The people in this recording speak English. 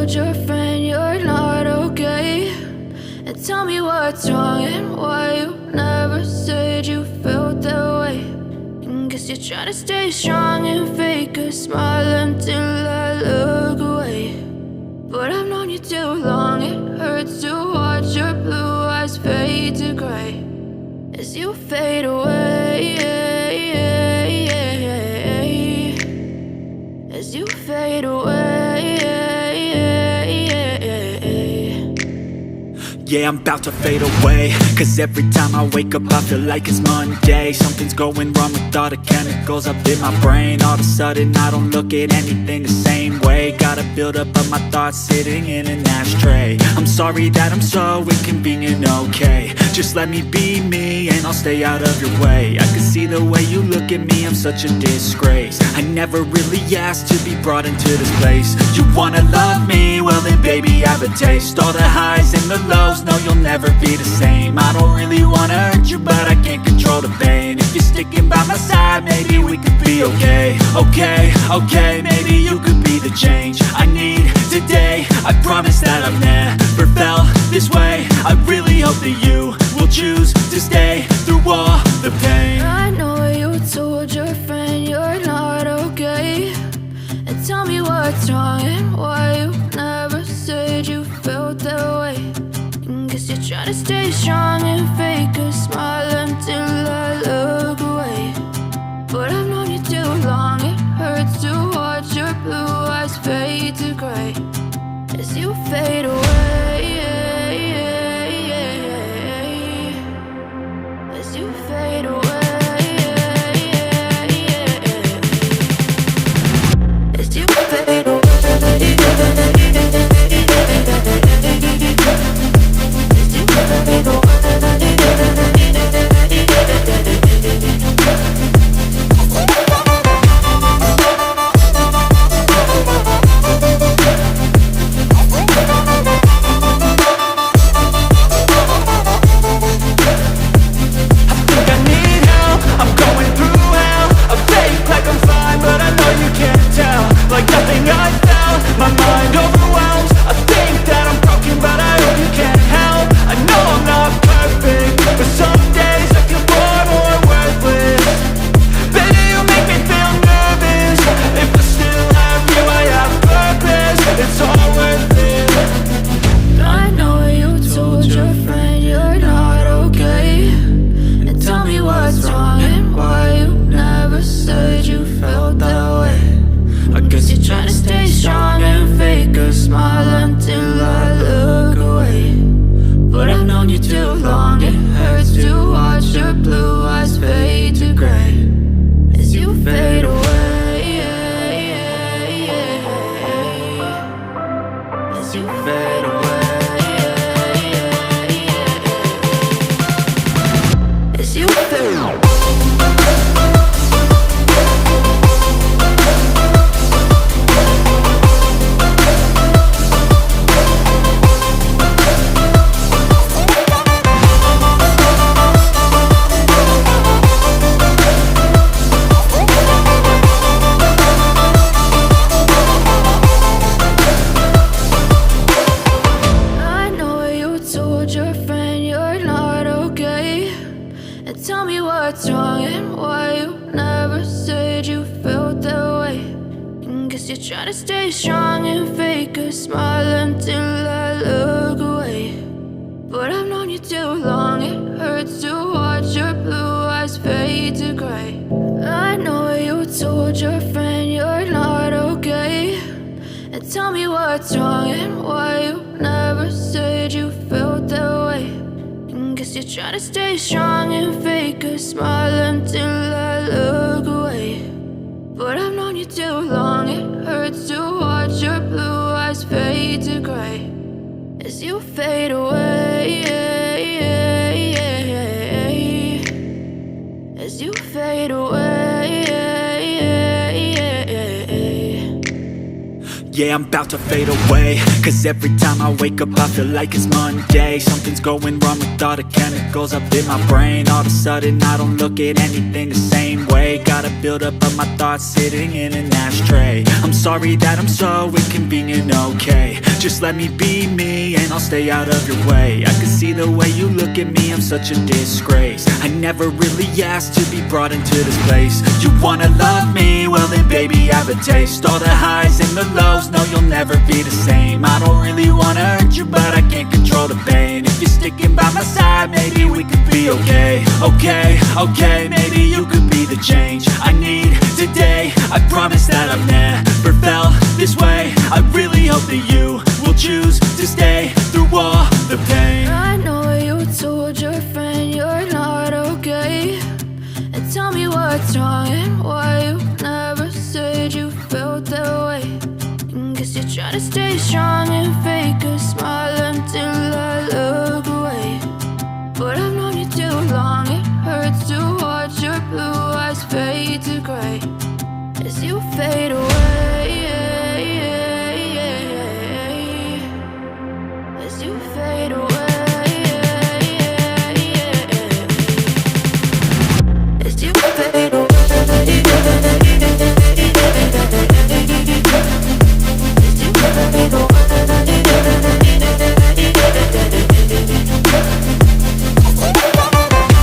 told your friend you're not okay? And tell me what's wrong and why you never said you felt that way. And guess you're trying to stay strong and fake a smile until I look away. But I've known you too long, it hurts to watch your blue eyes fade to gray as you fade away, as you fade away. Yeah, I'm about to fade away, cause every time I wake up I feel like it's Monday. Something's going wrong with all the chemicals up in my brain. All of a sudden I don't look at anything the same way. Got a buildup of my thoughts sitting in an ashtray. I'm sorry that I'm so inconvenient, okay? Just let me be me and I'll stay out of your way. I can see the way you look at me, I'm such a disgrace. I never really asked to be brought into this place. You wanna love me? Well then baby have a taste. All the highs and the lows, no you'll never be the same. I don't really wanna hurt you but I can't control the pain. If you're sticking by my side maybe we could be okay. Okay, maybe you could be the change I need today. I promise that I've never felt this way. I really hope that you will choose to stay through all the pain. I know you told your friend you're not okay. And tell me what's wrong and why you never said you felt that way. And guess you're trying to stay strong and fake a smile until I look away. But I've known you too long, it hurts to watch your blue eyes fade to gray as you fade away, as you fade away, as you fade away. Yeah, I'm about to fade away, cause every time I wake up I feel like it's Monday. Something's going wrong with all the chemicals up in my brain. All of a sudden I don't look at anything the same way. Gotta build up of my thoughts sitting in an ashtray. I'm sorry that I'm so inconvenient, okay. Just let me be me and I'll stay out of your way. I can see the way you look at me, I'm such a disgrace. I never really asked to be brought into this place. You wanna love me? Well then baby, have a taste. All the highs and the lows, no you'll never be the same. I don't really wanna hurt you, but I can't control the pain. If you're sticking by my side, maybe we could be okay. Okay, maybe you could be the change I need today. I promise that I've never felt this way. I really hope that you will choose to stay through all the pain. I know you told your friend you're not okay, and tell me what's wrong and why you never said you felt that way. And guess you're trying to stay strong and fake a smile until I look away. But I've known you too long, it hurts to watch your blue eyes fade to gray as you fade away.